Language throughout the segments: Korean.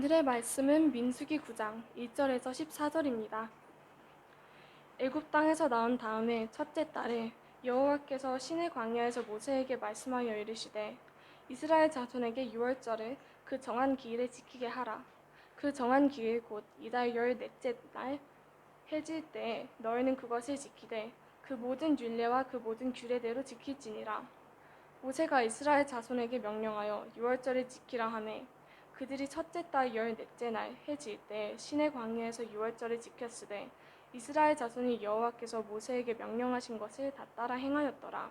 오늘의 말씀은 민수기 9장 1절에서 14절입니다. 애굽 땅에서 나온 다음에 첫째 달에 여호와께서 시내 광야에서 모세에게 말씀하여 이르시되 이스라엘 자손에게 유월절을 그 정한 기일에 지키게 하라. 그 정한 기일 곧 이달 14째 날 해질 때에 너희는 그것을 지키되 그 모든 율례와 그 모든 규례대로 지킬지니라. 모세가 이스라엘 자손에게 명령하여 유월절을 지키라 하매 그들이 첫째 달 14째 날 해질 때 시내 광야에서 유월절을 지켰으되 이스라엘 자손이 여호와께서 모세에게 명령하신 것을 다 따라 행하였더라.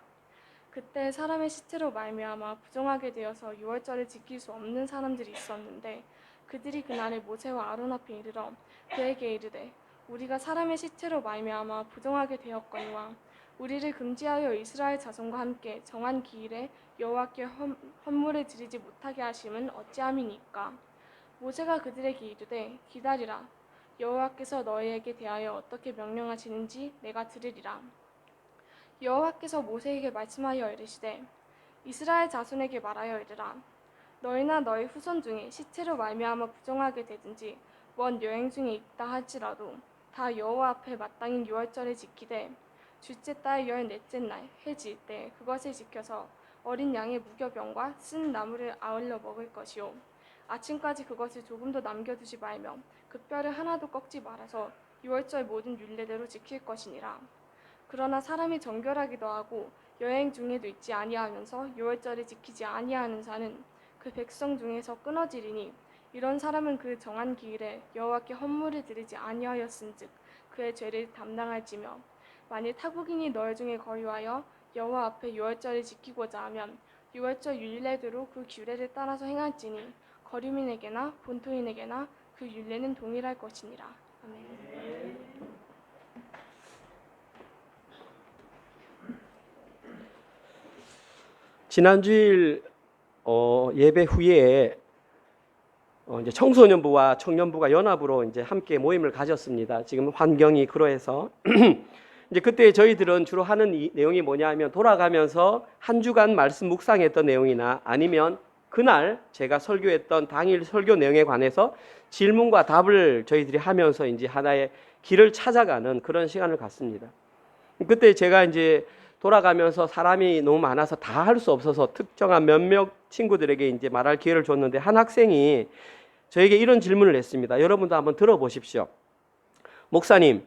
그때 사람의 시체로 말미암아 부정하게 되어서 유월절을 지킬 수 없는 사람들이 있었는데 그들이 그날에 모세와 아론 앞에 이르러 그에게 이르되 우리가 사람의 시체로 말미암아 부정하게 되었거니와 우리를 금지하여 이스라엘 자손과 함께 정한 기일에 여호와께 헌물을 드리지 못하게 하심은 어찌함이니까. 모세가 그들에게 이르되 기다리라. 여호와께서 너희에게 대하여 어떻게 명령하시는지 내가 들으리라. 여호와께서 모세에게 말씀하여 이르시되 이스라엘 자손에게 말하여 이르라. 너희나 너희 후손 중에 시체로 말미암아 부정하게 되든지 먼 여행 중에 있다 할지라도 다 여호와 앞에 마땅히 유월절을 지키되 둘째 달 14째 날 해질 때 그것을 지켜서 어린 양의 무교병과 쓴 나물을 아울러 먹을 것이요 아침까지 그것을 조금도 남겨두지 말며 그 뼈를 하나도 꺾지 말아서 유월절 모든 율례대로 지킬 것이니라. 그러나 사람이 정결하기도 하고 여행 중에도 있지 아니하면서 유월절을 지키지 아니하는 자는 그 백성 중에서 끊어지리니 이런 사람은 그 정한 기일에 여호와께 헌물을 드리지 아니하였은즉 그의 죄를 담당할지며 만일 타국인이 너희 중에 거류하여 여호와 앞에 유월절을 지키고자 하면 유월절 율례대로 그 규례를 따라서 행할지니 거류민에게나 본토인에게나 그 율례는 동일할 것이니라. 아멘. 지난주일 예배 후에 이제 청소년부와 청년부가 연합으로 이제 함께 모임을 가졌습니다. 지금 환경이 그러해서 이제 그때 저희들은 주로 하는 이 내용이 뭐냐하면 돌아가면서 한 주간 말씀 묵상했던 내용이나 아니면 그날 제가 설교했던 당일 설교 내용에 관해서 질문과 답을 저희들이 하면서 이제 하나의 길을 찾아가는 그런 시간을 갖습니다. 그때 제가 이제 돌아가면서 사람이 너무 많아서 다 할 수 없어서 특정한 몇몇 친구들에게 이제 말할 기회를 줬는데 한 학생이 저에게 이런 질문을 했습니다. 여러분도 한번 들어보십시오. 목사님,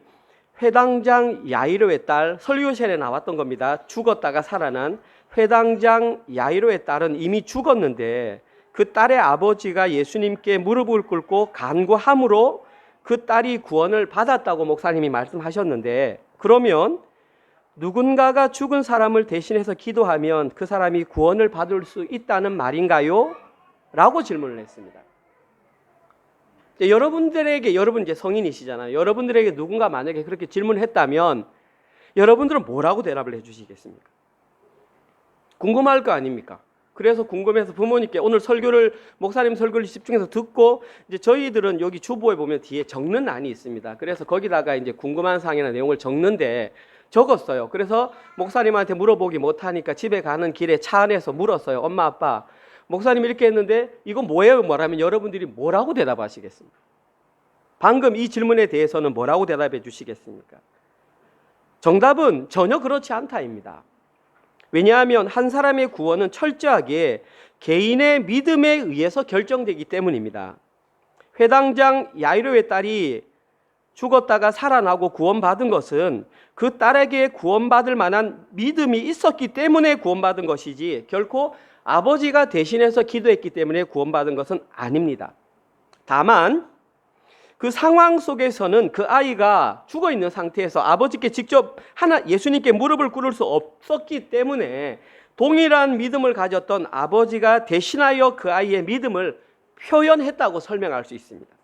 회당장 야이로의 딸, 설교실에 나왔던 겁니다. 죽었다가 살아난 회당장 야이로의 딸은 이미 죽었는데 그 딸의 아버지가 예수님께 무릎을 꿇고 간구함으로 그 딸이 구원을 받았다고 목사님이 말씀하셨는데, 그러면 누군가가 죽은 사람을 대신해서 기도하면 그 사람이 구원을 받을 수 있다는 말인가요? 라고 질문을 했습니다. 여러분들에게, 여러분 이제 성인이시잖아요. 여러분들에게 누군가 만약에 그렇게 질문했다면 여러분들은 뭐라고 대답을 해주시겠습니까? 궁금할 거 아닙니까? 그래서 궁금해서 부모님께 오늘 설교를, 목사님 설교를 집중해서 듣고, 이제 저희들은 여기 주보에 보면 뒤에 적는 란이 있습니다. 그래서 거기다가 이제 궁금한 사항이나 내용을 적는데 적었어요. 그래서 목사님한테 물어보기 못하니까 집에 가는 길에 차 안에서 물었어요. 엄마, 아빠, 목사님이 이렇게 했는데 이건 뭐예요? 뭐라면 여러분들이 뭐라고 대답하시겠습니까? 방금 이 질문에 대해서는 뭐라고 대답해 주시겠습니까? 정답은 전혀 그렇지 않다입니다. 왜냐하면 한 사람의 구원은 철저하게 개인의 믿음에 의해서 결정되기 때문입니다. 회당장 야이로의 딸이 죽었다가 살아나고 구원받은 것은 그 딸에게 구원받을 만한 믿음이 있었기 때문에 구원받은 것이지 결코 아버지가 대신해서 기도했기 때문에 구원받은 것은 아닙니다. 다만 그 상황 속에서는 그 아이가 죽어 있는 상태에서 아버지께 직접 예수님께 무릎을 꿇을 수 없었기 때문에 동일한 믿음을 가졌던 아버지가 대신하여 그 아이의 믿음을 표현했다고 설명할 수 있습니다.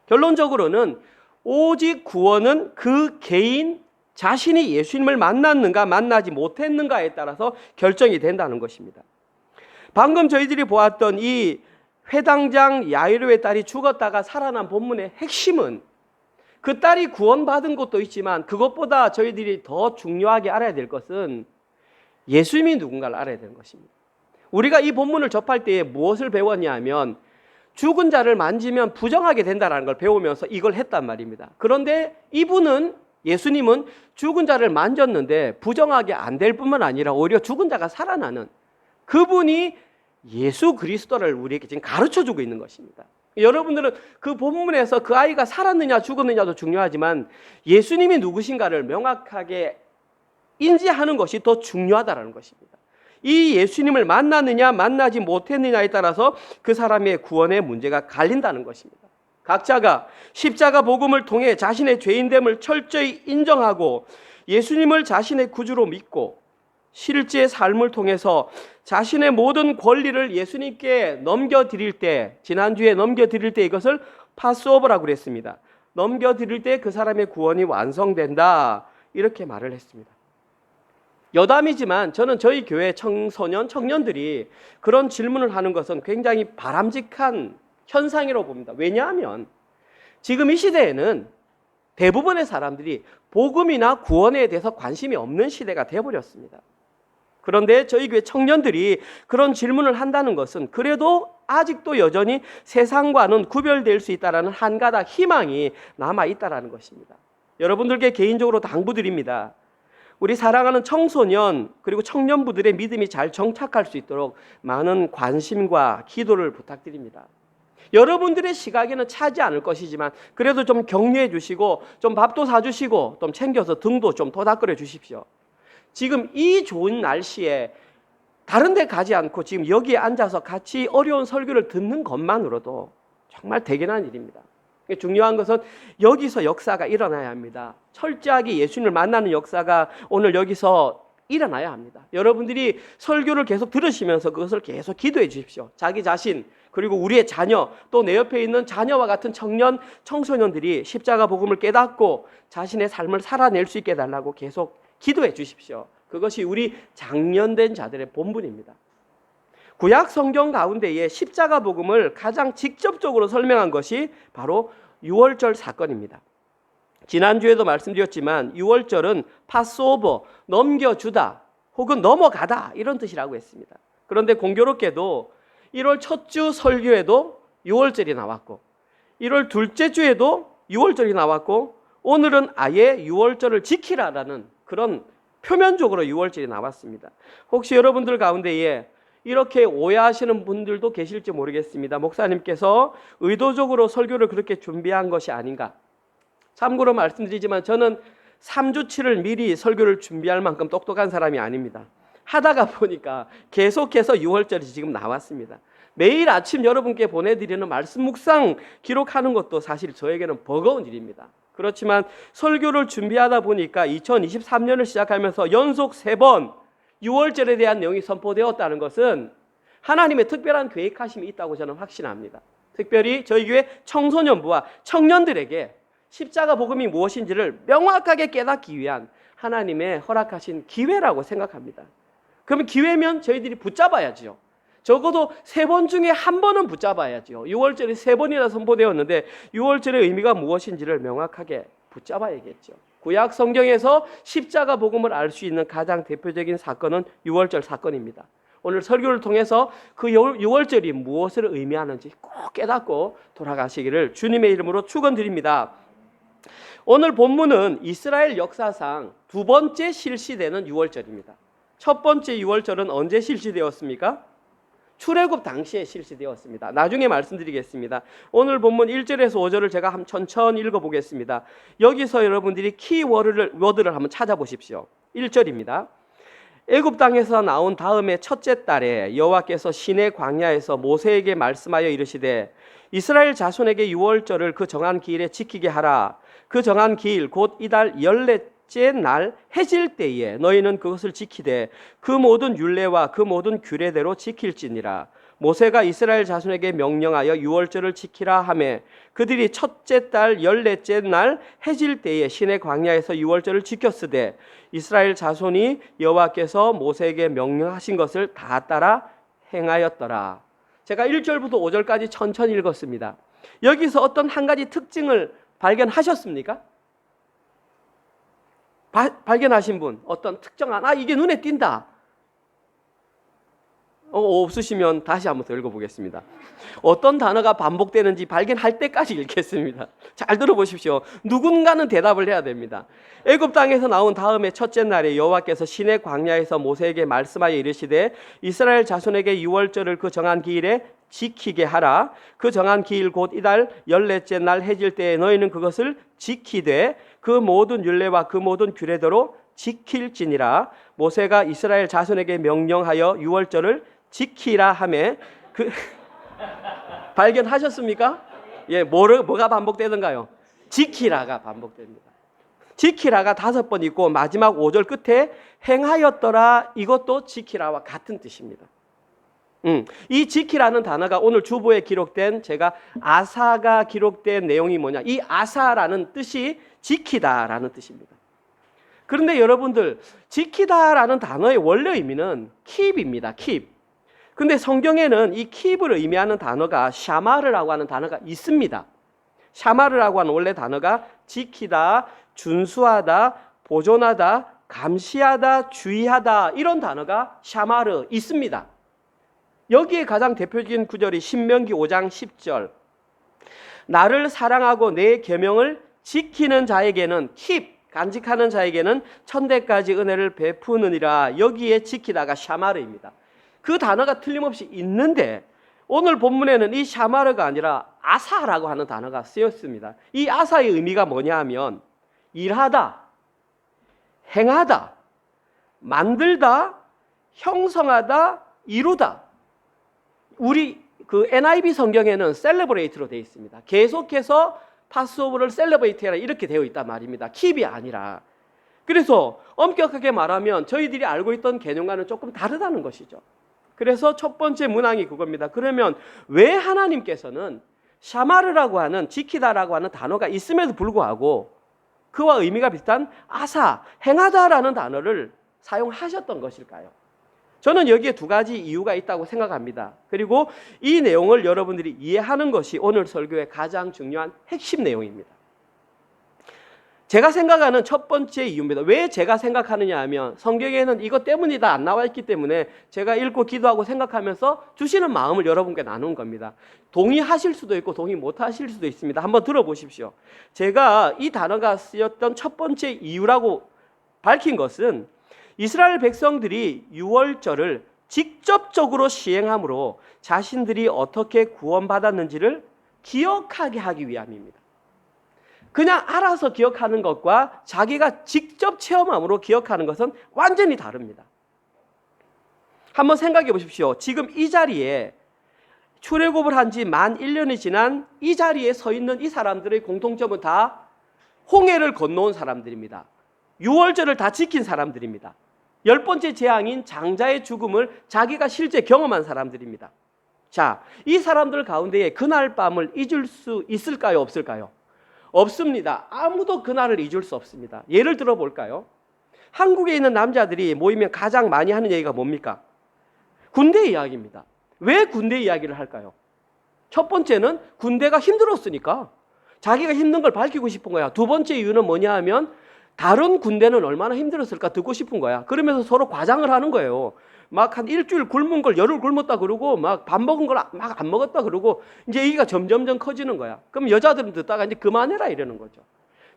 결론적으로는 오직 구원은 그 개인 자신이 예수님을 만났는가 만나지 못했는가에 따라서 결정이 된다는 것입니다. 방금 저희들이 보았던 이 회당장 야이로의 딸이 죽었다가 살아난 본문의 핵심은 그 딸이 구원받은 것도 있지만 그것보다 저희들이 더 중요하게 알아야 될 것은 예수님이 누군가를 알아야 되는 것입니다. 우리가 이 본문을 접할 때에 무엇을 배웠냐 하면 죽은 자를 만지면 부정하게 된다는 걸 배우면서 이걸 했단 말입니다. 그런데 예수님은 죽은 자를 만졌는데 부정하게 안 될 뿐만 아니라 오히려 죽은 자가 살아나는 그분이 예수 그리스도를 우리에게 지금 가르쳐주고 있는 것입니다. 여러분들은 그 본문에서 그 아이가 살았느냐 죽었느냐도 중요하지만 예수님이 누구신가를 명확하게 인지하는 것이 더 중요하다는 것입니다. 이 예수님을 만났느냐 만나지 못했느냐에 따라서 그 사람의 구원의 문제가 갈린다는 것입니다. 각자가 십자가 복음을 통해 자신의 죄인됨을 철저히 인정하고 예수님을 자신의 구주로 믿고 실제 삶을 통해서 자신의 모든 권리를 예수님께 넘겨드릴 때, 지난주에 넘겨드릴 때 이것을 파스오버라고 그랬습니다. 넘겨드릴 때 그 사람의 구원이 완성된다, 이렇게 말을 했습니다. 여담이지만 저는 저희 교회 청소년, 청년들이 그런 질문을 하는 것은 굉장히 바람직한 현상이라고 봅니다. 왜냐하면 지금 이 시대에는 대부분의 사람들이 복음이나 구원에 대해서 관심이 없는 시대가 되어버렸습니다. 그런데 저희 교회 청년들이 그런 질문을 한다는 것은 그래도 아직도 여전히 세상과는 구별될 수 있다는 한 가닥 희망이 남아있다는 것입니다. 여러분들께 개인적으로 당부드립니다. 우리 사랑하는 청소년 그리고 청년부들의 믿음이 잘 정착할 수 있도록 많은 관심과 기도를 부탁드립니다. 여러분들의 시각에는 차지 않을 것이지만 그래도 좀 격려해 주시고 좀 밥도 사주시고 좀 챙겨서 등도 좀 도닥거려 주십시오. 지금 이 좋은 날씨에 다른 데 가지 않고 지금 여기에 앉아서 같이 어려운 설교를 듣는 것만으로도 정말 대견한 일입니다. 중요한 것은 여기서 역사가 일어나야 합니다. 철저하게 예수님을 만나는 역사가 오늘 여기서 일어나야 합니다. 여러분들이 설교를 계속 들으시면서 그것을 계속 기도해 주십시오. 자기 자신 그리고 우리의 자녀 또 내 옆에 있는 자녀와 같은 청년, 청소년들이 십자가 복음을 깨닫고 자신의 삶을 살아낼 수 있게 해달라고 계속 기도해 주십시오. 그것이 우리 장년된 자들의 본분입니다. 구약 성경 가운데에 십자가 복음을 가장 직접적으로 설명한 것이 바로 유월절 사건입니다. 지난주에도 말씀드렸지만 유월절은 파스오버, 넘겨주다 혹은 넘어가다 이런 뜻이라고 했습니다. 그런데 공교롭게도 1월 첫 주 설교에도 유월절이 나왔고 1월 둘째 주에도 유월절이 나왔고 오늘은 아예 유월절을 지키라라는 그런 표면적으로 유월절이 나왔습니다. 혹시 여러분들 가운데에 이렇게 오해하시는 분들도 계실지 모르겠습니다. 목사님께서 의도적으로 설교를 그렇게 준비한 것이 아닌가. 참고로 말씀드리지만 저는 3주치를 미리 설교를 준비할 만큼 똑똑한 사람이 아닙니다. 하다가 보니까 계속해서 6월절이 지금 나왔습니다. 매일 아침 여러분께 보내드리는 말씀 묵상 기록하는 것도 사실 저에게는 버거운 일입니다. 그렇지만 설교를 준비하다 보니까 2023년을 시작하면서 연속 3번 6월절에 대한 내용이 선포되었다는 것은 하나님의 특별한 계획하심이 있다고 저는 확신합니다. 특별히 저희 교회 청소년부와 청년들에게 십자가 복음이 무엇인지를 명확하게 깨닫기 위한 하나님의 허락하신 기회라고 생각합니다. 그러면 기회면 저희들이 붙잡아야죠. 적어도 3번 중에 1번은 붙잡아야죠. 6월절이 3번이나 선포되었는데 6월절의 의미가 무엇인지를 명확하게 붙잡아야겠죠. 구약 성경에서 십자가 복음을 알 수 있는 가장 대표적인 사건은 6월절 사건입니다. 오늘 설교를 통해서 그 6월절이 무엇을 의미하는지 꼭 깨닫고 돌아가시기를 주님의 이름으로 축원드립니다. 오늘 본문은 이스라엘 역사상 2번째 실시되는 6월절입니다. 첫 번째 6월절은 언제 실시되었습니까? 출애굽 당시에 실시되었습니다. 나중에 말씀드리겠습니다. 오늘 본문 1절에서 5절을 제가 한번 천천히 읽어보겠습니다. 여기서 여러분들이 키워드를 한번 찾아보십시오. 1절입니다. 애굽 땅에서 나온 다음에 첫째 달에 여호와께서 시내 광야에서 모세에게 말씀하여 이르시되 이스라엘 자손에게 6월절을 그 정한 기일에 지키게 하라. 그 정한 기일 곧 이달 14째 날 해질 때에 너희는 그것을 지키되 그 모든 율례와 그 모든 규례대로 지킬지니라. 모세가 이스라엘 자손에게 명령하여 6월절을 지키라 하매 그들이 첫째 달 14째 날 해질 때에 시내 광야에서 6월절을 지켰으되 이스라엘 자손이 여호와께서 모세에게 명령하신 것을 다 따라 행하였더라. 제가 1절부터 5절까지 천천히 읽었습니다. 여기서 어떤 한 가지 특징을 발견하셨습니까? 발견하신 분, 어떤 특정한 이게 눈에 띈다. 없으시면 다시 한번 더 읽어보겠습니다. 어떤 단어가 반복되는지 발견할 때까지 읽겠습니다. 잘 들어보십시오. 누군가는 대답을 해야 됩니다. 애굽 땅에서 나온 다음에 첫째 날에 여호와께서 시내 광야에서 모세에게 말씀하여 이르시되 이스라엘 자손에게 유월절을 그 정한 기일에 지키게 하라. 그 정한 기일 곧 이달 14째 날 해질 때에 너희는 그것을 지키되 그 모든 율례와 그 모든 규례대로 지킬지니라. 모세가 이스라엘 자손에게 명령하여 유월절을 지키라 하매 발견하셨습니까? 예, 뭐가 반복되던가요? 지키라가 반복됩니다. 지키라가 5번 있고 마지막 5절 끝에 행하였더라, 이것도 지키라와 같은 뜻입니다. 이 지키라는 단어가 오늘 주보에 기록된, 제가 아사가 기록된 내용이 뭐냐, 이 아사라는 뜻이 지키다라는 뜻입니다. 그런데 여러분들, 지키다라는 단어의 원래 의미는 keep입니다. keep. 근데 성경에는 이 keep을 의미하는 단어가 샤마르라고 하는 단어가 있습니다. 샤마르라고 하는 원래 단어가 지키다, 준수하다, 보존하다, 감시하다, 주의하다, 이런 단어가 샤마르 있습니다. 여기에 가장 대표적인 구절이 신명기 5장 10절. 나를 사랑하고 내 계명을 지키는 자에게는 keep, 간직하는 자에게는 천대까지 은혜를 베푸느니라. 여기에 지키다가 샤마르입니다. 그 단어가 틀림없이 있는데 오늘 본문에는 이 샤마르가 아니라 아사라고 하는 단어가 쓰였습니다. 이 아사의 의미가 뭐냐 하면 일하다, 행하다, 만들다, 형성하다, 이루다. 우리 그 NIV 성경에는 celebrate로 되어 있습니다. 계속해서 파스오브를 셀러브레이트해라 이렇게 되어 있단 말입니다. 킵이 아니라. 그래서 엄격하게 말하면 저희들이 알고 있던 개념과는 조금 다르다는 것이죠. 그래서 첫 번째 문항이 그겁니다. 그러면 왜 하나님께서는 샤마르라고 하는, 지키다라고 하는 단어가 있음에도 불구하고 그와 의미가 비슷한 아사, 행하다라는 단어를 사용하셨던 것일까요? 저는 여기에 2가지 이유가 있다고 생각합니다. 그리고 이 내용을 여러분들이 이해하는 것이 오늘 설교의 가장 중요한 핵심 내용입니다. 제가 생각하는 첫 번째 이유입니다. 왜 제가 생각하느냐 하면 성경에는 이것 때문이다 안 나와 있기 때문에 제가 읽고 기도하고 생각하면서 주시는 마음을 여러분께 나눈 겁니다. 동의하실 수도 있고 동의 못하실 수도 있습니다. 한번 들어보십시오. 제가 이 단어가 쓰였던 첫 번째 이유라고 밝힌 것은 이스라엘 백성들이 유월절을 직접적으로 시행함으로 자신들이 어떻게 구원받았는지를 기억하게 하기 위함입니다. 그냥 알아서 기억하는 것과 자기가 직접 체험함으로 기억하는 것은 완전히 다릅니다. 한번 생각해 보십시오. 지금 이 자리에 출애굽을 한 지 만 1년이 지난 이 자리에 서 있는 이 사람들의 공통점은 다 홍해를 건너온 사람들입니다. 유월절을 다 지킨 사람들입니다. 10번째 재앙인 장자의 죽음을 자기가 실제 경험한 사람들입니다. 자, 이 사람들 가운데에 그날 밤을 잊을 수 있을까요? 없을까요? 없습니다. 아무도 그날을 잊을 수 없습니다. 예를 들어 볼까요? 한국에 있는 남자들이 모이면 가장 많이 하는 얘기가 뭡니까? 군대 이야기입니다. 왜 군대 이야기를 할까요? 첫 번째는 군대가 힘들었으니까 자기가 힘든 걸 밝히고 싶은 거야. 2번째 이유는 뭐냐 하면 다른 군대는 얼마나 힘들었을까 듣고 싶은 거야. 그러면서 서로 과장을 하는 거예요. 막 한 일주일 굶은 걸 열흘 굶었다 그러고 막 밥 먹은 걸 막 안 먹었다 그러고 이제 얘기가 점점점 커지는 거야. 그럼 여자들은 듣다가 이제 그만해라 이러는 거죠.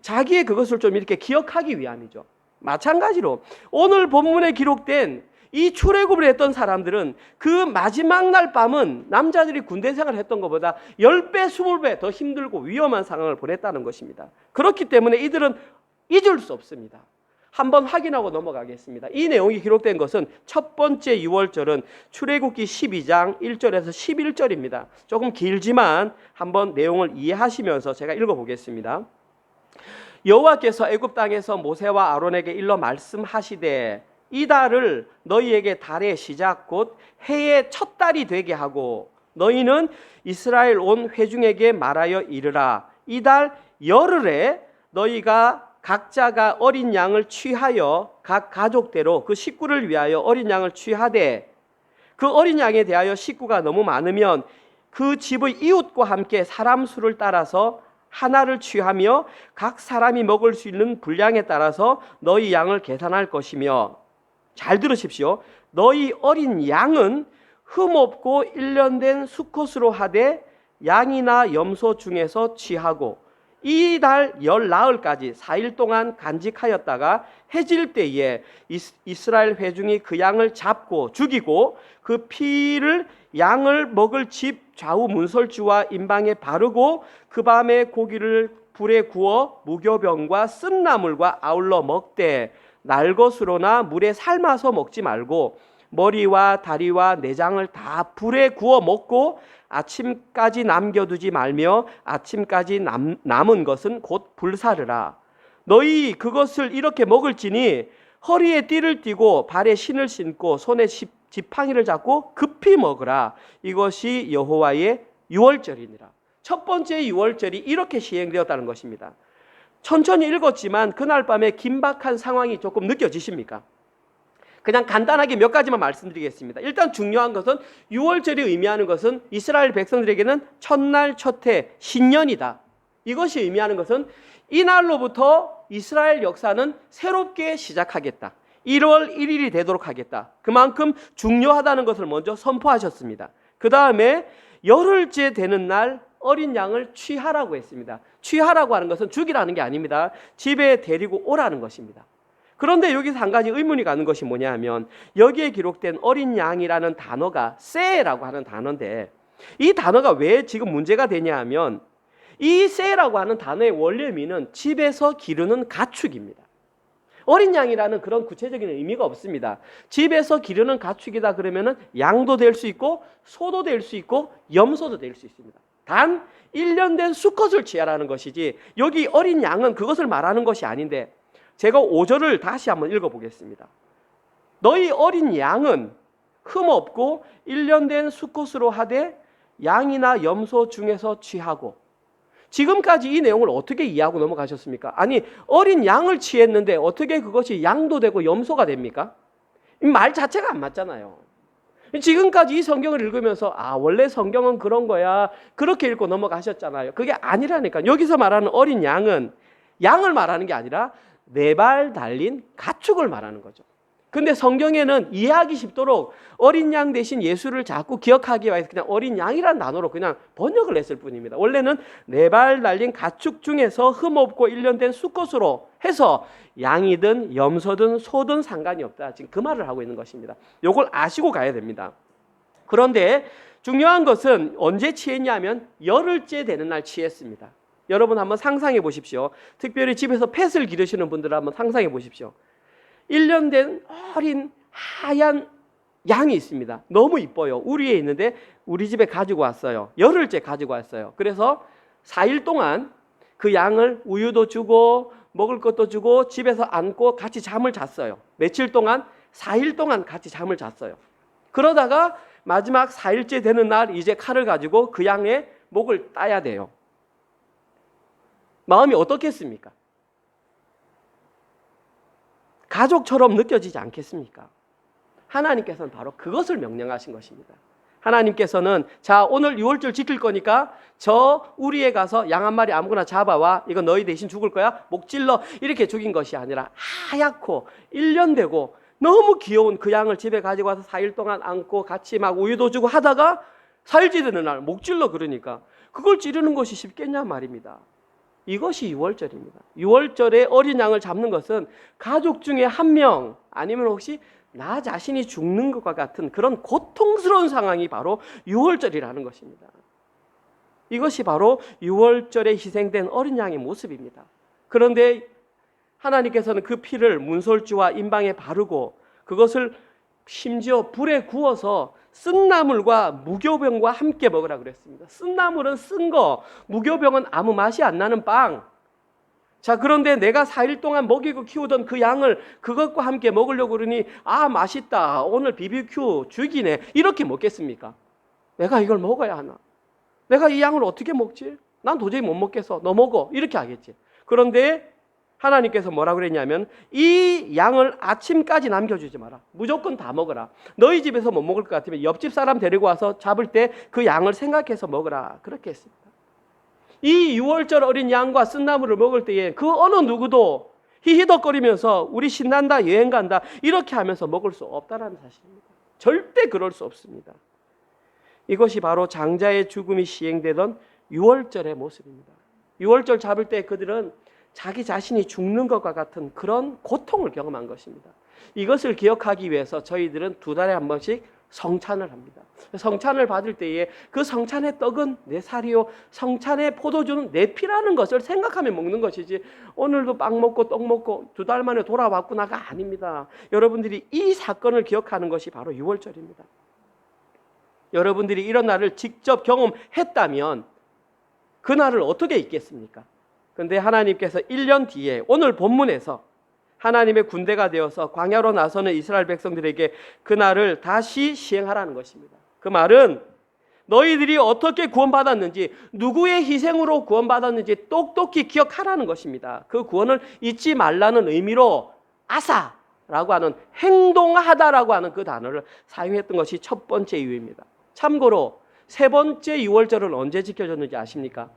자기의 그것을 좀 이렇게 기억하기 위함이죠. 마찬가지로 오늘 본문에 기록된 이 출애굽을 했던 사람들은 그 마지막 날 밤은 남자들이 군대 생활을 했던 것보다 10배, 20배 더 힘들고 위험한 상황을 보냈다는 것입니다. 그렇기 때문에 이들은 잊을 수 없습니다. 한번 확인하고 넘어가겠습니다. 이 내용이 기록된 것은 첫 번째 유월절은 출애굽기 12장 1절에서 11절입니다. 조금 길지만 한번 내용을 이해하시면서 제가 읽어보겠습니다. 여호와께서 애굽 땅에서 모세와 아론에게 일러 말씀하시되 이 달을 너희에게 달의 시작 곧 해의 첫 달이 되게 하고 너희는 이스라엘 온 회중에게 말하여 이르라. 이 달 열흘에 너희가 각자가 어린 양을 취하여 각 가족대로 그 식구를 위하여 어린 양을 취하되 그 어린 양에 대하여 식구가 너무 많으면 그 집의 이웃과 함께 사람 수를 따라서 하나를 취하며 각 사람이 먹을 수 있는 분량에 따라서 너희 양을 계산할 것이며 잘 들으십시오. 너희 어린 양은 흠없고 1년 된 수컷으로 하되 양이나 염소 중에서 취하고 이달 열 나흘까지 4일 동안 간직하였다가 해질 때에 이스라엘 회중이 그 양을 잡고 죽이고 그 피를 양을 먹을 집 좌우 문설주와 임방에 바르고 그 밤에 고기를 불에 구워 무교병과 쓴나물과 아울러 먹되 날것으로나 물에 삶아서 먹지 말고 머리와 다리와 내장을 다 불에 구워 먹고 아침까지 남겨두지 말며 아침까지 남은 것은 곧 불사르라. 너희 그것을 이렇게 먹을지니 허리에 띠를 띠고 발에 신을 신고 손에 지팡이를 잡고 급히 먹으라. 이것이 여호와의 유월절이니라. 첫 번째 유월절이 이렇게 시행되었다는 것입니다. 천천히 읽었지만 그날 밤에 긴박한 상황이 조금 느껴지십니까? 그냥 간단하게 몇 가지만 말씀드리겠습니다. 일단 중요한 것은 유월절이 의미하는 것은 이스라엘 백성들에게는 첫날 첫해 신년이다. 이것이 의미하는 것은 이날로부터 이스라엘 역사는 새롭게 시작하겠다. 1월 1일이 되도록 하겠다. 그만큼 중요하다는 것을 먼저 선포하셨습니다. 그 다음에 열흘째 되는 날 어린 양을 취하라고 했습니다. 취하라고 하는 것은 죽이라는 게 아닙니다. 집에 데리고 오라는 것입니다. 그런데 여기서 한 가지 의문이 가는 것이 뭐냐 하면 여기에 기록된 어린 양이라는 단어가 세라고 하는 단어인데 이 단어가 왜 지금 문제가 되냐 하면 이 세라고 하는 단어의 원래 의미는 집에서 기르는 가축입니다. 어린 양이라는 그런 구체적인 의미가 없습니다. 집에서 기르는 가축이다 그러면은 양도 될 수 있고 소도 될 수 있고 염소도 될 수 있습니다. 단 1년 된 수컷을 취하라는 것이지 여기 어린 양은 그것을 말하는 것이 아닌데 제가 5절을 다시 한번 읽어보겠습니다. 너희 어린 양은 흠없고 1년 된 수컷으로 하되 양이나 염소 중에서 취하고 지금까지 이 내용을 어떻게 이해하고 넘어가셨습니까? 아니 어린 양을 취했는데 어떻게 그것이 양도 되고 염소가 됩니까? 이 말 자체가 안 맞잖아요. 지금까지 이 성경을 읽으면서 원래 성경은 그런 거야 그렇게 읽고 넘어가셨잖아요. 그게 아니라니까. 여기서 말하는 어린 양은 양을 말하는 게 아니라 4발 달린 가축을 말하는 거죠. 근데 성경에는 이해하기 쉽도록 어린 양 대신 예수를 자꾸 기억하기 위해서 그냥 어린 양이라는 단어로 그냥 번역을 했을 뿐입니다. 원래는 4발 달린 가축 중에서 흠없고 1년 된 수컷으로 해서 양이든 염소든 소든 상관이 없다. 지금 그 말을 하고 있는 것입니다. 이걸 아시고 가야 됩니다. 그런데 중요한 것은 언제 취했냐면 열흘째 되는 날 취했습니다. 여러분 한번 상상해 보십시오. 특별히 집에서 펫을 기르시는 분들은 한번 상상해 보십시오. 1년 된 어린 하얀 양이 있습니다. 너무 이뻐요. 우리에 있는데 우리 집에 가지고 왔어요. 열흘째 가지고 왔어요. 그래서 4일 동안 그 양을 우유도 주고 먹을 것도 주고 집에서 안고 같이 잠을 잤어요. 며칠 동안 4일 동안 같이 잠을 잤어요. 그러다가 마지막 4일째 되는 날 이제 칼을 가지고 그 양의 목을 따야 돼요. 마음이 어떻겠습니까? 가족처럼 느껴지지 않겠습니까? 하나님께서는 바로 그것을 명령하신 것입니다. 하나님께서는 자 오늘 유월절 지킬 거니까 저 우리에 가서 양 한 마리 아무거나 잡아와. 이거 너희 대신 죽을 거야. 목 찔러. 이렇게 죽인 것이 아니라 하얗고 1년 되고 너무 귀여운 그 양을 집에 가지고 와서 4일 동안 안고 같이 막 우유도 주고 하다가 4일째 되는 날 목 찔러 그러니까 그걸 찌르는 것이 쉽겠냐 말입니다. 이것이 유월절입니다. 유월절에 어린 양을 잡는 것은 가족 중에 한 명 아니면 혹시 나 자신이 죽는 것과 같은 그런 고통스러운 상황이 바로 유월절이라는 것입니다. 이것이 바로 유월절에 희생된 어린 양의 모습입니다. 그런데 하나님께서는 그 피를 문설주와 임방에 바르고 그것을 심지어 불에 구워서 쓴나물과 무교병과 함께 먹으라 그랬습니다. 쓴나물은 쓴 거, 무교병은 아무 맛이 안 나는 빵. 자, 그런데 내가 4일 동안 먹이고 키우던 그 양을 그것과 함께 먹으려고 그러니 맛있다. 오늘 BBQ 죽이네. 이렇게 먹겠습니까? 내가 이걸 먹어야 하나? 내가 이 양을 어떻게 먹지? 난 도저히 못 먹겠어. 너 먹어. 이렇게 하겠지. 그런데 하나님께서 뭐라 그랬냐면 이 양을 아침까지 남겨주지 마라. 무조건 다 먹어라. 너희 집에서 못 먹을 것 같으면 옆집 사람 데리고 와서 잡을 때 그 양을 생각해서 먹어라. 그렇게 했습니다. 이 유월절 어린 양과 쓴나물을 먹을 때에 그 어느 누구도 히히덕거리면서 우리 신난다 여행 간다 이렇게 하면서 먹을 수 없다는 사실입니다. 절대 그럴 수 없습니다. 이것이 바로 장자의 죽음이 시행되던 유월절의 모습입니다. 유월절 잡을 때 그들은 자기 자신이 죽는 것과 같은 그런 고통을 경험한 것입니다. 이것을 기억하기 위해서 저희들은 2달에 한 번씩 성찬을 합니다. 성찬을 받을 때에 그 성찬의 떡은 내 살이요, 성찬의 포도주는 내 피라는 것을 생각하며 먹는 것이지, 오늘도 빵 먹고 떡 먹고 2달 만에 돌아왔구나가 아닙니다. 여러분들이 이 사건을 기억하는 것이 바로 유월절입니다. 여러분들이 이런 날을 직접 경험했다면 그 날을 어떻게 잊겠습니까? 그런데 하나님께서 1년 뒤에 오늘 본문에서 하나님의 군대가 되어서 광야로 나서는 이스라엘 백성들에게 그 날을 다시 시행하라는 것입니다. 그 말은 너희들이 어떻게 구원받았는지, 누구의 희생으로 구원받았는지 똑똑히 기억하라는 것입니다. 그 구원을 잊지 말라는 의미로 아사라고 하는, 행동하다라고 하는 그 단어를 사용했던 것이 첫 번째 이유입니다. 참고로 세 번째 유월절은 언제 지켜졌는지 아십니까?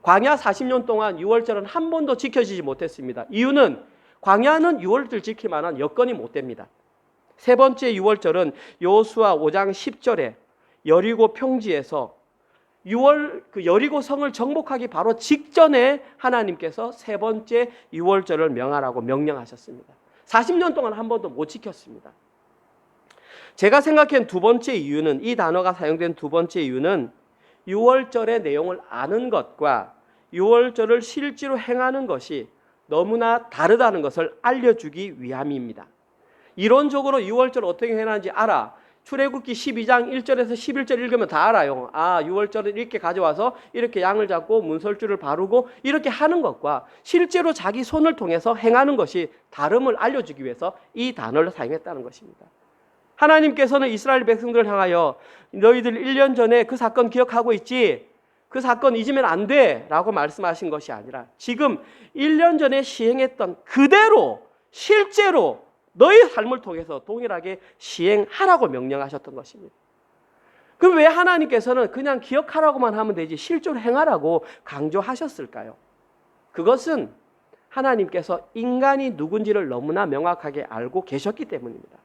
광야 40년 동안 유월절은 한 번도 지켜지지 못했습니다. 이유는 광야는 유월절 지킬 만한 여건이 못 됩니다. 세 번째 유월절은 여호수아 5장 10절에 여리고 평지에서 여리고 성을 정복하기 바로 직전에 하나님께서 세 번째 유월절을 명하라고 명령하셨습니다. 40년 동안 한 번도 못 지켰습니다. 제가 생각한 두 번째 이유는, 이 단어가 사용된 두 번째 이유는 유월절의 내용을 아는 것과 유월절을 실제로 행하는 것이 너무나 다르다는 것을 알려주기 위함입니다. 이론적으로 유월절 어떻게 해나는지 알아. 출애굽기 12장 1절에서 11절 읽으면 다 알아요. 유월절을 이렇게 가져와서 이렇게 양을 잡고 문설주를 바르고 이렇게 하는 것과 실제로 자기 손을 통해서 행하는 것이 다름을 알려주기 위해서 이 단어를 사용했다는 것입니다. 하나님께서는 이스라엘 백성들을 향하여 너희들 1년 전에 그 사건 기억하고 있지? 그 사건 잊으면 안 돼 라고 말씀하신 것이 아니라 지금 1년 전에 시행했던 그대로 실제로 너희 삶을 통해서 동일하게 시행하라고 명령하셨던 것입니다. 그럼 왜 하나님께서는 그냥 기억하라고만 하면 되지 실제로 행하라고 강조하셨을까요? 그것은 하나님께서 인간이 누군지를 너무나 명확하게 알고 계셨기 때문입니다.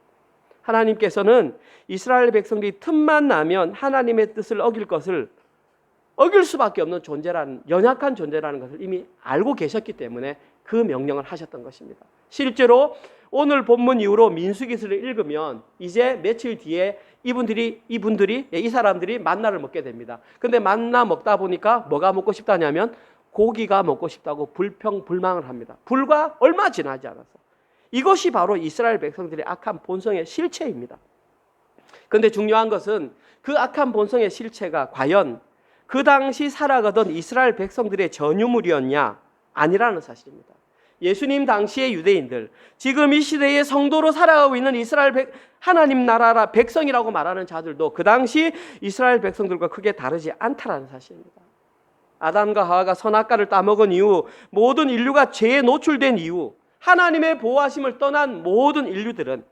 하나님께서는 이스라엘 백성들이 틈만 나면 하나님의 뜻을 어길 수밖에 없는 존재라는, 연약한 존재라는 것을 이미 알고 계셨기 때문에 그 명령을 하셨던 것입니다. 실제로 오늘 본문 이후로 민수기서를 읽으면 이제 며칠 뒤에 이 사람들이 만나를 먹게 됩니다. 근데 만나 먹다 보니까 뭐가 먹고 싶다냐면 고기가 먹고 싶다고 불평불망을 합니다. 불과 얼마 지나지 않아서. 이것이 바로 이스라엘 백성들의 악한 본성의 실체입니다. 그런데 중요한 것은 그 악한 본성의 실체가 과연 그 당시 살아가던 이스라엘 백성들의 전유물이었냐? 아니라는 사실입니다. 예수님 당시의 유대인들, 지금 이 시대의 성도로 살아가고 있는 이스라엘 하나님 나라 백성이라고 말하는 자들도 그 당시 이스라엘 백성들과 크게 다르지 않다라는 사실입니다. 아담과 하와가 선악과를 따먹은 이후, 모든 인류가 죄에 노출된 이후, 하나님의 보호하심을 떠난 모든 인류들은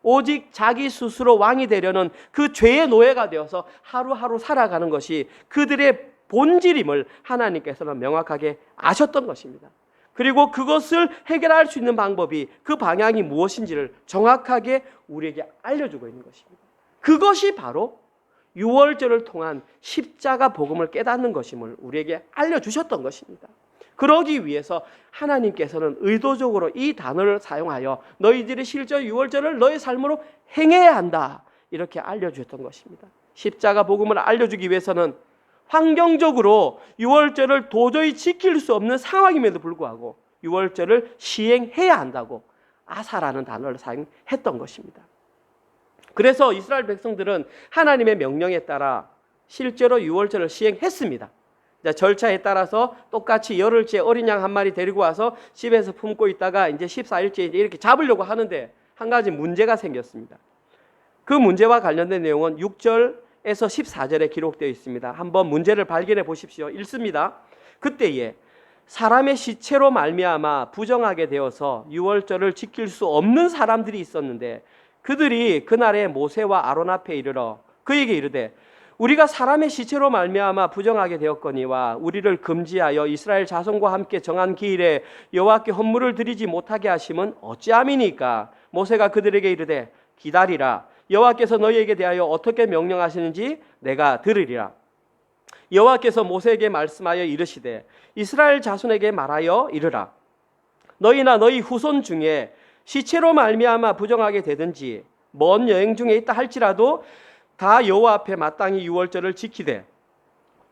오직 자기 스스로 왕이 되려는 그 죄의 노예가 되어서 하루하루 살아가는 것이 그들의 본질임을 하나님께서는 명확하게 아셨던 것입니다. 그리고 그것을 해결할 수 있는 방법이, 그 방향이 무엇인지를 정확하게 우리에게 알려주고 있는 것입니다. 그것이 바로 유월절을 통한 십자가 복음을 깨닫는 것임을 우리에게 알려주셨던 것입니다. 그러기 위해서 하나님께서는 의도적으로 이 단어를 사용하여 너희들이 실제 유월절을 너희 삶으로 행해야 한다, 이렇게 알려주셨던 것입니다. 십자가 복음을 알려주기 위해서는 환경적으로 유월절을 도저히 지킬 수 없는 상황임에도 불구하고 유월절을 시행해야 한다고 아사라는 단어를 사용했던 것입니다. 그래서 이스라엘 백성들은 하나님의 명령에 따라 실제로 유월절을 시행했습니다. 절차에 따라서 똑같이 열흘째 어린 양 한 마리 데리고 와서 집에서 품고 있다가 이제 14일째 이렇게 잡으려고 하는데 한 가지 문제가 생겼습니다. 그 문제와 관련된 내용은 6절에서 14절에 기록되어 있습니다. 한번 문제를 발견해 보십시오. 읽습니다. 그때에 사람의 시체로 말미암아 부정하게 되어서 유월절을 지킬 수 없는 사람들이 있었는데 그들이 그날에 모세와 아론 앞에 이르러 그에게 이르되 우리가 사람의 시체로 말미암아 부정하게 되었거니와 우리를 금지하여 이스라엘 자손과 함께 정한 기일에 여호와께 헌물을 드리지 못하게 하심은 어찌함이니까? 모세가 그들에게 이르되 기다리라. 여호와께서 너희에게 대하여 어떻게 명령하시는지 내가 들으리라. 여호와께서 모세에게 말씀하여 이르시되 이스라엘 자손에게 말하여 이르라. 너희나 너희 후손 중에 시체로 말미암아 부정하게 되든지 먼 여행 중에 있다 할지라도 다 여호와 앞에 마땅히 유월절을 지키되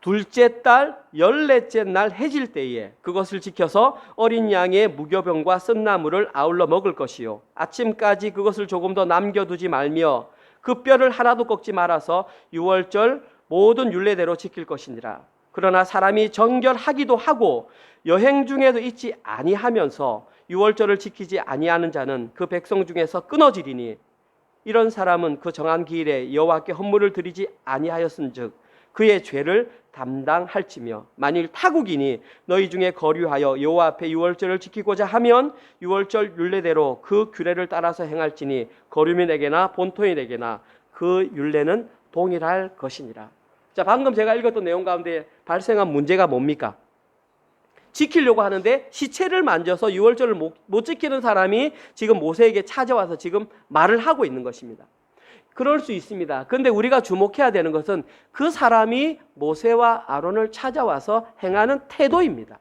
둘째 달 14째 날 해질 때에 그것을 지켜서 어린 양의 무교병과 쓴나물을 아울러 먹을 것이요 아침까지 그것을 조금 더 남겨두지 말며 그 뼈를 하나도 꺾지 말아서 유월절 모든 율례대로 지킬 것이니라. 그러나 사람이 정결하기도 하고 여행 중에도 있지 아니하면서 유월절을 지키지 아니하는 자는 그 백성 중에서 끊어지리니 이런 사람은 그 정한 기일에 여호와께 헌물을 드리지 아니하였은즉 그의 죄를 담당할지며 만일 타국이니 너희 중에 거류하여 여호와 앞에 유월절을 지키고자 하면 유월절 율례대로 그 규례를 따라서 행할지니 거류민에게나 본토인에게나 그 율례는 동일할 것이니라. 자, 방금 제가 읽었던 내용 가운데 발생한 문제가 뭡니까? 지키려고 하는데 시체를 만져서 유월절을 못 지키는 사람이 지금 모세에게 찾아와서 지금 말을 하고 있는 것입니다. 그럴 수 있습니다. 그런데 우리가 주목해야 되는 것은 그 사람이 모세와 아론을 찾아와서 행하는 태도입니다.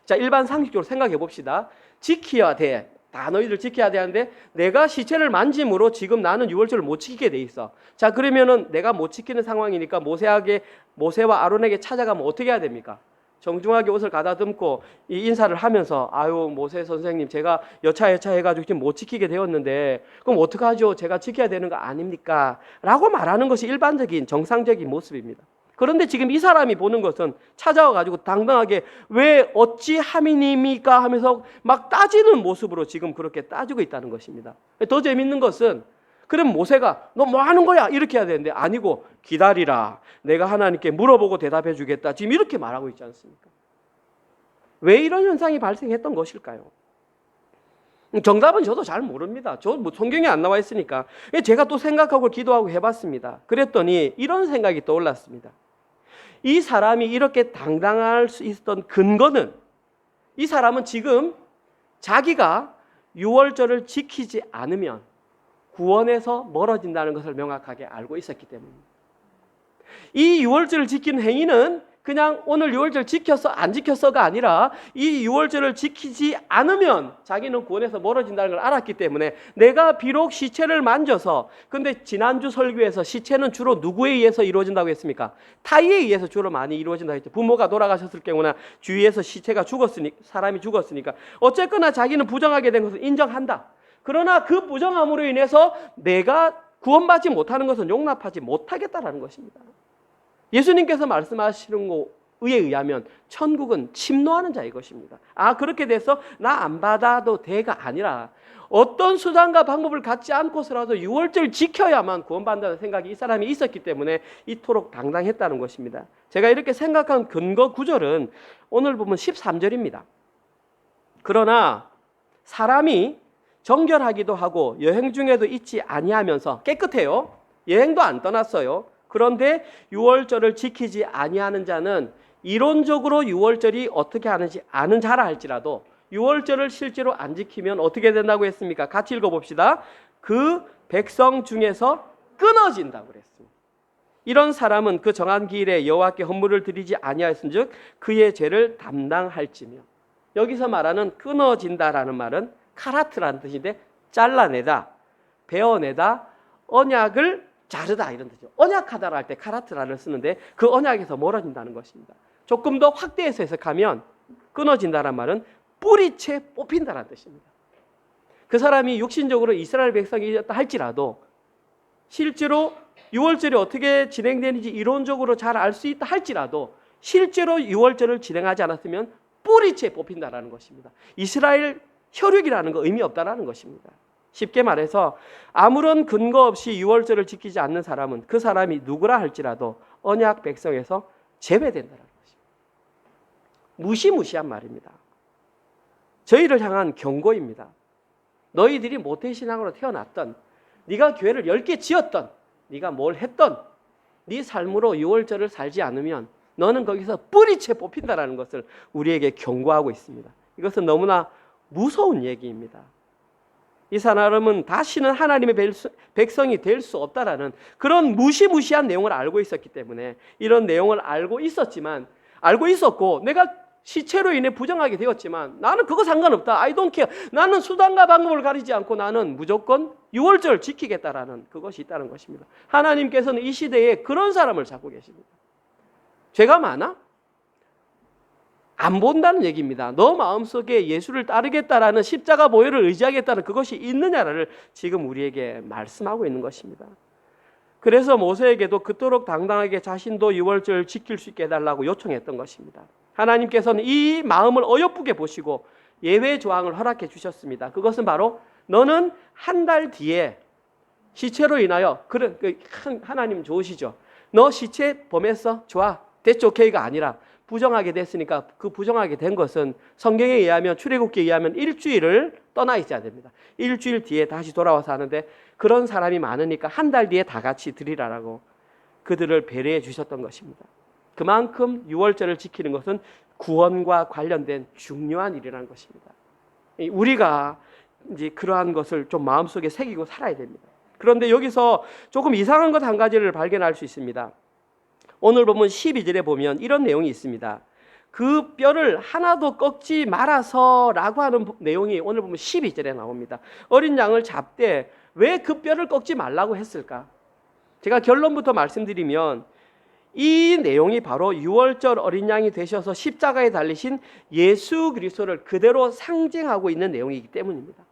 자, 일반 상식적으로 생각해 봅시다. 지켜야 돼. 다 너희들 지켜야 되는데 내가 시체를 만짐으로 지금 나는 유월절을 못 지키게 돼 있어. 자, 그러면은 내가 못 지키는 상황이니까 모세와 아론에게 찾아가면 어떻게 해야 됩니까? 정중하게 옷을 가다듬고 이 인사를 하면서 아유 모세 선생님 제가 여차 해가지고 지금 못 지키게 되었는데 그럼 어떡하죠? 제가 지켜야 되는 거 아닙니까? 라고 말하는 것이 일반적인 정상적인 모습입니다. 그런데 지금 이 사람이 보는 것은 찾아와가지고 당당하게 왜 어찌함이니까 하면서 막 따지는 모습으로 지금 그렇게 따지고 있다는 것입니다. 더 재밌는 것은 그럼 모세가 너 뭐 하는 거야? 이렇게 해야 되는데 아니고 기다리라. 내가 하나님께 물어보고 대답해 주겠다. 지금 이렇게 말하고 있지 않습니까? 왜 이런 현상이 발생했던 것일까요? 정답은 저도 잘 모릅니다. 저 뭐 성경에 안 나와 있으니까. 제가 또 생각하고 기도하고 해봤습니다. 그랬더니 이런 생각이 떠올랐습니다. 이 사람이 이렇게 당당할 수 있었던 근거는 이 사람은 지금 자기가 유월절을 지키지 않으면 구원에서 멀어진다는 것을 명확하게 알고 있었기 때문입니다. 이 유월절을 지키는 행위는 그냥 오늘 유월절 지켰어 안 지켰어가 아니라 이 유월절을 지키지 않으면 자기는 구원에서 멀어진다는 걸 알았기 때문에 내가 비록 시체를 만져서 근데 지난주 설교에서 시체는 주로 누구에 의해서 이루어진다고 했습니까? 타인에 의해서 주로 많이 이루어진다고 했죠. 부모가 돌아가셨을 경우나 주위에서 시체가 사람이 죽었으니까 어쨌거나 자기는 부정하게 된 것을 인정한다. 그러나 그 부정함으로 인해서 내가 구원받지 못하는 것은 용납하지 못하겠다라는 것입니다. 예수님께서 말씀하시는 거에 의하면 천국은 침노하는 자의 것입니다. 아, 그렇게 돼서 나 안 받아도 돼가 아니라 어떤 수단과 방법을 갖지 않고서라도 유월절 지켜야만 구원받는다는 생각이 이 사람이 있었기 때문에 이토록 당당했다는 것입니다. 제가 이렇게 생각한 근거 구절은 오늘 보면 13절입니다. 그러나 사람이 정결하기도 하고 여행 중에도 있지 아니하면서 깨끗해요. 여행도 안 떠났어요. 그런데 유월절을 지키지 아니하는 자는 이론적으로 유월절이 어떻게 하는지 아는 자라 할지라도 유월절을 실제로 안 지키면 어떻게 된다고 했습니까? 같이 읽어봅시다. 그 백성 중에서 끊어진다고 그랬습니다. 이런 사람은 그 정한 기일에 여호와께 헌물을 드리지 아니하였은즉 그의 죄를 담당할지며. 여기서 말하는 끊어진다라는 말은 카라트라는 뜻인데 잘라내다, 베어내다, 언약을 자르다 이런 뜻이죠. 언약하다라 할 때 카라트라를 쓰는데 그 언약에서 멀어진다는 것입니다. 조금 더 확대해서 해석하면 끊어진다란 말은 뿌리채 뽑힌다는 뜻입니다. 그 사람이 육신적으로 이스라엘 백성이었다 할지라도 실제로 유월절이 어떻게 진행되는지 이론적으로 잘 알 수 있다 할지라도 실제로 유월절을 진행하지 않았으면 뿌리채 뽑힌다는 것입니다. 이스라엘 혈육이라는 거 의미 없다라는 것입니다. 쉽게 말해서 아무런 근거 없이 유월절을 지키지 않는 사람은 그 사람이 누구라 할지라도 언약 백성에서 제외된다는 것입니다. 무시무시한 말입니다. 저희를 향한 경고입니다. 너희들이 모태신앙으로 태어났던, 네가 교회를 10개 지었던, 네가 뭘 했던 네 삶으로 유월절을 살지 않으면 너는 거기서 뿌리채 뽑힌다라는 것을 우리에게 경고하고 있습니다. 이것은 너무나 무서운 얘기입니다. 이 사람은 다시는 하나님의 백성이 될 수 없다라는 그런 무시무시한 내용을 알고 있었기 때문에 이런 내용을 알고 있었고 내가 시체로 인해 부정하게 되었지만 나는 그거 상관없다. I don't care. 나는 수단과 방법을 가리지 않고 나는 무조건 유월절 지키겠다라는 그것이 있다는 것입니다. 하나님께서는 이 시대에 그런 사람을 찾고 계십니다. 죄가 많아? 안 본다는 얘기입니다. 너 마음속에 예수를 따르겠다라는 십자가 보혈을 의지하겠다는 그것이 있느냐를 지금 우리에게 말씀하고 있는 것입니다. 그래서 모세에게도 그토록 당당하게 자신도 유월절 지킬 수 있게 해달라고 요청했던 것입니다. 하나님께서는 이 마음을 어여쁘게 보시고 예외 조항을 허락해 주셨습니다. 그것은 바로 너는 한 달 뒤에 시체로 인하여 하나님 좋으시죠. 너 시체 범했어? 좋아. That's okay가 아니라 부정하게 됐으니까 그 부정하게 된 것은 성경에 의하면 출애굽기에 의하면 일주일을 떠나 있어야 됩니다. 일주일 뒤에 다시 돌아와서 하는데 그런 사람이 많으니까 한 달 뒤에 다 같이 드리라라고 그들을 배려해 주셨던 것입니다. 그만큼 유월절을 지키는 것은 구원과 관련된 중요한 일이라는 것입니다. 우리가 이제 그러한 것을 좀 마음속에 새기고 살아야 됩니다. 그런데 여기서 조금 이상한 것 한 가지를 발견할 수 있습니다. 오늘 보면 12절에 보면 이런 내용이 있습니다. 그 뼈를 하나도 꺾지 말아서 라고 하는 내용이 오늘 보면 12절에 나옵니다. 어린 양을 잡되 왜 그 뼈를 꺾지 말라고 했을까? 제가 결론부터 말씀드리면 이 내용이 바로 유월절 어린 양이 되셔서 십자가에 달리신 예수 그리스도를 그대로 상징하고 있는 내용이기 때문입니다.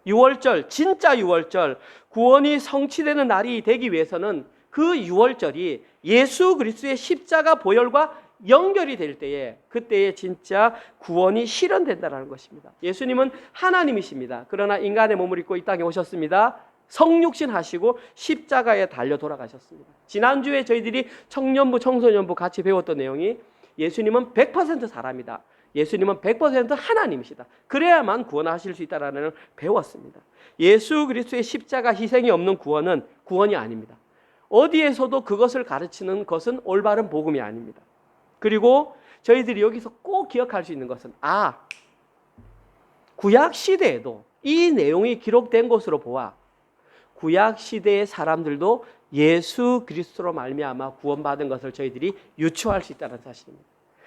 유월절, 진짜 유월절, 구원이 성취되는 날이 되기 위해서는 그 유월절이 예수 그리스도의 십자가 보혈과 연결이 될 때에 그때에 진짜 구원이 실현된다는 것입니다. 예수님은 하나님이십니다. 그러나 인간의 몸을 입고 이 땅에 오셨습니다. 성육신 하시고 십자가에 달려 돌아가셨습니다. 지난주에 저희들이 청년부, 청소년부 같이 배웠던 내용이 예수님은 100% 사람이다. 예수님은 100% 하나님이시다. 그래야만 구원하실 수 있다라는 걸 배웠습니다. 예수 그리스도의 십자가 희생이 없는 구원은 구원이 아닙니다. 어디에서도 그것을 가르치는 것은 올바른 복음이 아닙니다. 그리고 저희들이 여기서 꼭 기억할 수 있는 것은 구약 시대에도 이 내용이 기록된 것으로 보아 구약 시대의 사람들도 예수 그리스도로 말미암아 구원받은 것을 저희들이 유추할 수 있다는 사실입니다.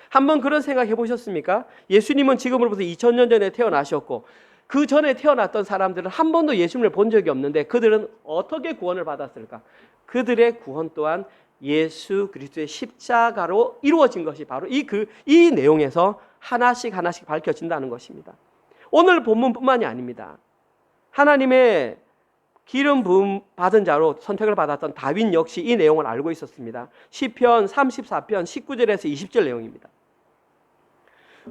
한번 그런 생각 해보셨습니까? 예수님은 지금으로부터 2000년 전에 태어나셨고 그 전에 태어났던 사람들은 한 번도 예수님을 본 적이 없는데 그들은 어떻게 구원을 받았을까? 그들의 구원 또한 예수 그리스도의 십자가로 이루어진 것이 바로 이 내용에서 하나씩 밝혀진다는 것입니다. 오늘 본문뿐만이 아닙니다. 하나님의 기름 부음 받은 자로 선택을 받았던 다윗 역시 이 내용을 알고 있었습니다. 시편 34편 19절에서 20절 내용입니다.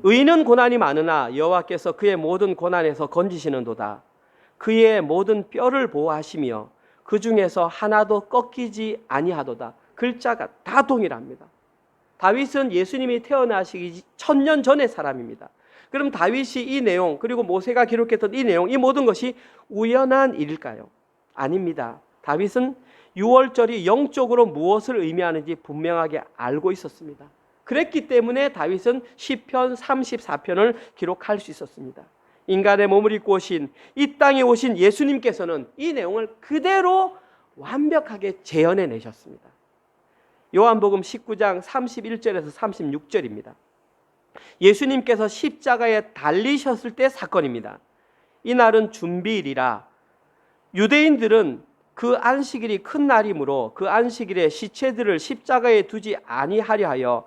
의인은 고난이 많으나 여호와께서 그의 모든 고난에서 건지시는도다. 그의 모든 뼈를 보호하시며 그 중에서 하나도 꺾이지 아니하도다. 글자가 다 동일합니다. 다윗은 예수님이 태어나시기 1000년 전의 사람입니다. 그럼 다윗이 이 내용 그리고 모세가 기록했던 이 내용 이 모든 것이 우연한 일일까요? 아닙니다. 다윗은 유월절이 영적으로 무엇을 의미하는지 분명하게 알고 있었습니다. 그랬기 때문에 다윗은 시편 34편을 기록할 수 있었습니다. 인간의 몸을 입고 오신 이 땅에 오신 예수님께서는 이 내용을 그대로 완벽하게 재현해 내셨습니다. 요한복음 19장 31절에서 36절입니다. 예수님께서 십자가에 달리셨을 때 사건입니다. 이날은 준비일이라 유대인들은 그 안식일이 큰 날이므로 그 안식일에 시체들을 십자가에 두지 아니하려 하여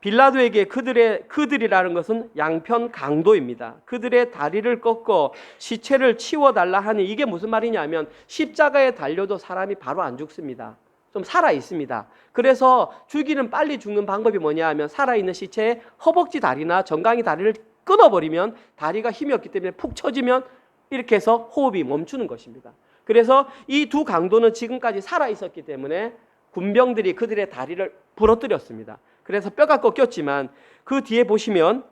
빌라도에게 그들이라는 것은 양편 강도입니다. 그들의 다리를 꺾어 시체를 치워달라 하니 이게 무슨 말이냐면 십자가에 달려도 사람이 바로 안 죽습니다. 좀 살아 있습니다. 그래서 죽이는 빨리 죽는 방법이 뭐냐 하면 살아있는 시체의 허벅지 다리나 정강이 다리를 끊어버리면 다리가 힘이 없기 때문에 푹 처지면 이렇게 해서 호흡이 멈추는 것입니다. 그래서 이 두 강도는 지금까지 살아 있었기 때문에 군병들이 그들의 다리를 부러뜨렸습니다. 그래서 뼈가 꺾였지만 그 뒤에 보시면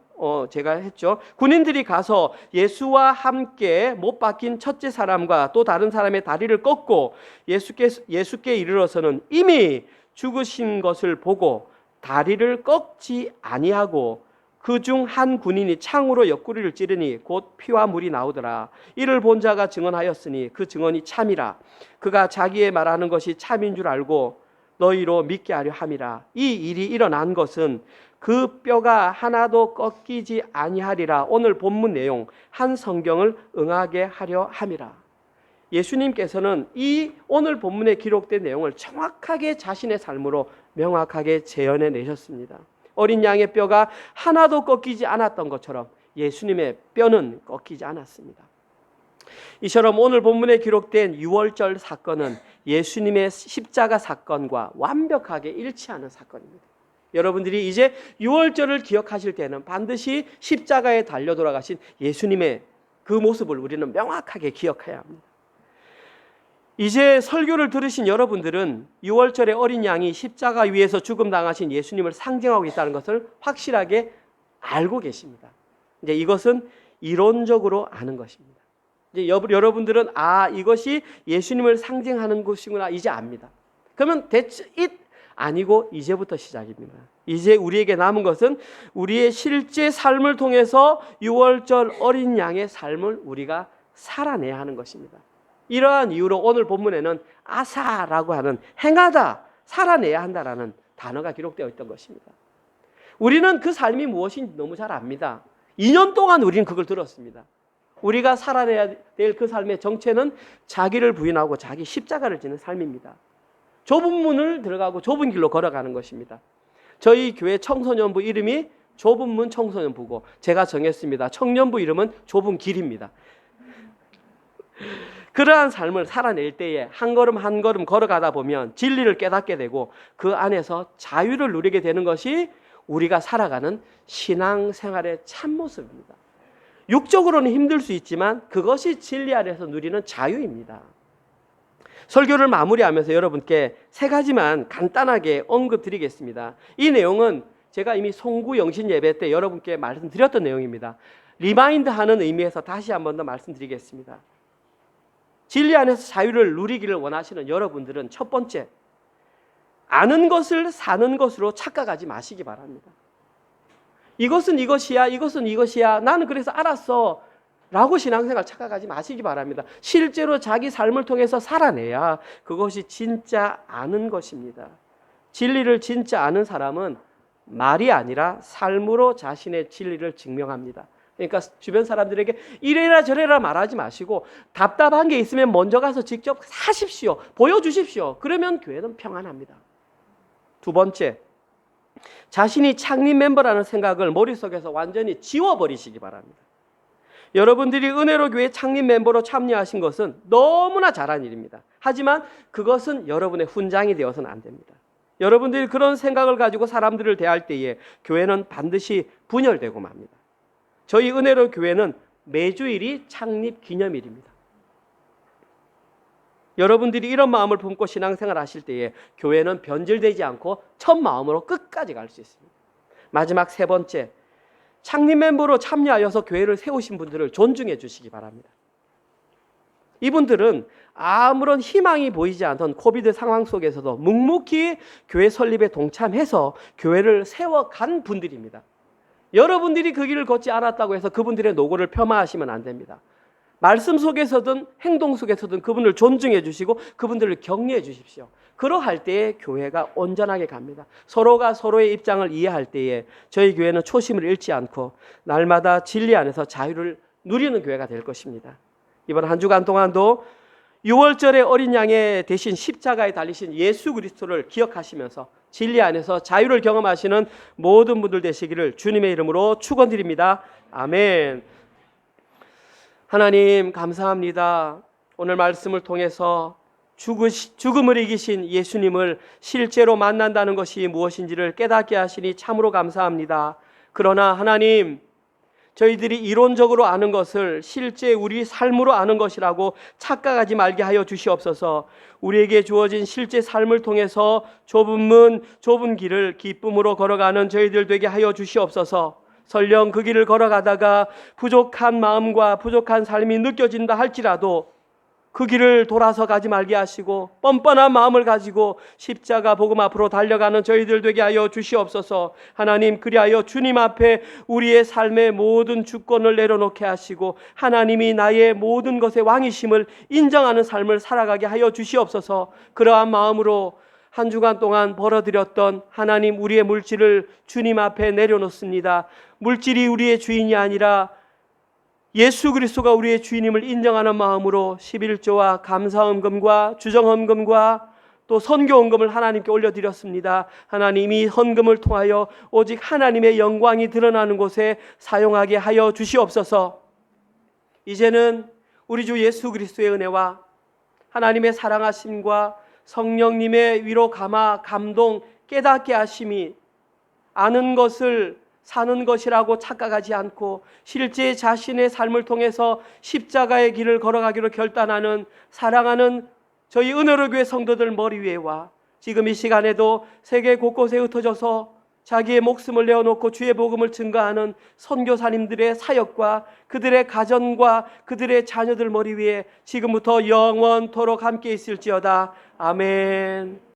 제가 했죠. 군인들이 가서 예수와 함께 못 박힌 첫째 사람과 또 다른 사람의 다리를 꺾고 예수께 이르러서는 이미 죽으신 것을 보고 다리를 꺾지 아니하고 그 중 한 군인이 창으로 옆구리를 찌르니 곧 피와 물이 나오더라. 이를 본 자가 증언하였으니 그 증언이 참이라. 그가 자기의 말하는 것이 참인 줄 알고 너희로 믿게 하려 함이라. 이 일이 일어난 것은 그 뼈가 하나도 꺾이지 아니하리라. 오늘 본문 내용 한 성경을 응하게 하려 함이라. 예수님께서는 이 오늘 본문에 기록된 내용을 정확하게 자신의 삶으로 명확하게 재현해 내셨습니다. 어린 양의 뼈가 하나도 꺾이지 않았던 것처럼 예수님의 뼈는 꺾이지 않았습니다. 이처럼 오늘 본문에 기록된 유월절 사건은 예수님의 십자가 사건과 완벽하게 일치하는 사건입니다. 여러분들이 이제 유월절을 기억하실 때는 반드시 십자가에 달려 돌아가신 예수님의 그 모습을 우리는 명확하게 기억해야 합니다. 이제 설교를 들으신 여러분들은 유월절의 어린 양이 십자가 위에서 죽음당하신 예수님을 상징하고 있다는 것을 확실하게 알고 계십니다. 이제 이것은 이론적으로 아는 것입니다. 이제 여러분들은 이것이 예수님을 상징하는 것이구나 이제 압니다. 그러면 that's it 아니고 이제부터 시작입니다. 이제 우리에게 남은 것은 우리의 실제 삶을 통해서 유월절 어린 양의 삶을 우리가 살아내야 하는 것입니다. 이러한 이유로 오늘 본문에는 아사라고 하는 행하다, 살아내야 한다라는 단어가 기록되어 있던 것입니다. 우리는 그 삶이 무엇인지 너무 잘 압니다. 2년 동안 우리는 그걸 들었습니다. 우리가 살아내야 될 그 삶의 정체는 자기를 부인하고 자기 십자가를 지는 삶입니다. 좁은 문을 들어가고 좁은 길로 걸어가는 것입니다. 저희 교회 청소년부 이름이 좁은 문 청소년부고 제가 정했습니다. 청년부 이름은 좁은 길입니다. 그러한 삶을 살아낼 때에 한 걸음 한 걸음 걸어가다 보면 진리를 깨닫게 되고 그 안에서 자유를 누리게 되는 것이 우리가 살아가는 신앙생활의 참모습입니다. 육적으로는 힘들 수 있지만 그것이 진리 안에서 누리는 자유입니다. 설교를 마무리하면서 여러분께 3가지만 간단하게 언급드리겠습니다. 이 내용은 제가 이미 송구 영신 예배 때 여러분께 말씀드렸던 내용입니다. 리마인드하는 의미에서 다시 한 번 더 말씀드리겠습니다. 진리 안에서 자유를 누리기를 원하시는 여러분들은 첫 번째, 아는 것을 사는 것으로 착각하지 마시기 바랍니다. 이것은 이것이야, 이것은 이것이야, 나는 그래서 알았어 라고 신앙생활 착각하지 마시기 바랍니다. 실제로 자기 삶을 통해서 살아내야 그것이 진짜 아는 것입니다. 진리를 진짜 아는 사람은 말이 아니라 삶으로 자신의 진리를 증명합니다. 그러니까 주변 사람들에게 이래라 저래라 말하지 마시고 답답한 게 있으면 먼저 가서 직접 사십시오. 보여주십시오. 그러면 교회는 평안합니다. 2번째, 자신이 창립 멤버라는 생각을 머릿속에서 완전히 지워버리시기 바랍니다. 여러분들이 은혜로 교회 창립 멤버로 참여하신 것은 너무나 잘한 일입니다. 하지만 그것은 여러분의 훈장이 되어서는 안 됩니다. 여러분들이 그런 생각을 가지고 사람들을 대할 때에 교회는 반드시 분열되고 맙니다. 저희 은혜로 교회는 매주일이 창립 기념일입니다. 여러분들이 이런 마음을 품고 신앙생활 하실 때에 교회는 변질되지 않고 첫 마음으로 끝까지 갈 수 있습니다. 마지막 3번째, 창립 멤버로 참여하여서 교회를 세우신 분들을 존중해 주시기 바랍니다. 이분들은 아무런 희망이 보이지 않던 코비드 상황 속에서도 묵묵히 교회 설립에 동참해서 교회를 세워간 분들입니다. 여러분들이 그 길을 걷지 않았다고 해서 그분들의 노고를 폄하하시면 안 됩니다. 말씀 속에서든 행동 속에서든 그분을 존중해 주시고 그분들을 격려해 주십시오. 그러할 때에 교회가 온전하게 갑니다. 서로가 서로의 입장을 이해할 때에 저희 교회는 초심을 잃지 않고 날마다 진리 안에서 자유를 누리는 교회가 될 것입니다. 이번 한 주간 동안도 6월절의 어린 양의 대신 십자가에 달리신 예수 그리스도를 기억하시면서 진리 안에서 자유를 경험하시는 모든 분들 되시기를 주님의 이름으로 축원드립니다. 아멘. 하나님 감사합니다. 오늘 말씀을 통해서 죽음을 이기신 예수님을 실제로 만난다는 것이 무엇인지를 깨닫게 하시니 참으로 감사합니다. 그러나 하나님, 저희들이 이론적으로 아는 것을 실제 우리 삶으로 아는 것이라고 착각하지 말게 하여 주시옵소서. 우리에게 주어진 실제 삶을 통해서 좁은 문, 좁은 길을 기쁨으로 걸어가는 저희들 되게 하여 주시옵소서. 설령 그 길을 걸어가다가 부족한 마음과 부족한 삶이 느껴진다 할지라도 그 길을 돌아서 가지 말게 하시고 뻔뻔한 마음을 가지고 십자가 복음 앞으로 달려가는 저희들 되게 하여 주시옵소서. 하나님, 그리하여 주님 앞에 우리의 삶의 모든 주권을 내려놓게 하시고 하나님이 나의 모든 것의 왕이심을 인정하는 삶을 살아가게 하여 주시옵소서. 그러한 마음으로 한 주간 동안 벌어들였던 하나님, 우리의 물질을 주님 앞에 내려놓습니다. 물질이 우리의 주인이 아니라 예수 그리스도가 우리의 주인임을 인정하는 마음으로 11조와 감사헌금과 주정헌금과 또 선교헌금을 하나님께 올려드렸습니다. 하나님이 헌금을 통하여 오직 하나님의 영광이 드러나는 곳에 사용하게 하여 주시옵소서. 이제는 우리 주 예수 그리스도의 은혜와 하나님의 사랑하심과 성령님의 위로 감화 감동 깨닫게 하심이 아는 것을 사는 것이라고 착각하지 않고 실제 자신의 삶을 통해서 십자가의 길을 걸어가기로 결단하는 사랑하는 저희 은혜로 교회 성도들 머리 위에와 지금 이 시간에도 세계 곳곳에 흩어져서 자기의 목숨을 내어놓고 주의 복음을 증거하는 선교사님들의 사역과 그들의 가정과 그들의 자녀들 머리 위에 지금부터 영원토록 함께 있을지어다. 아멘.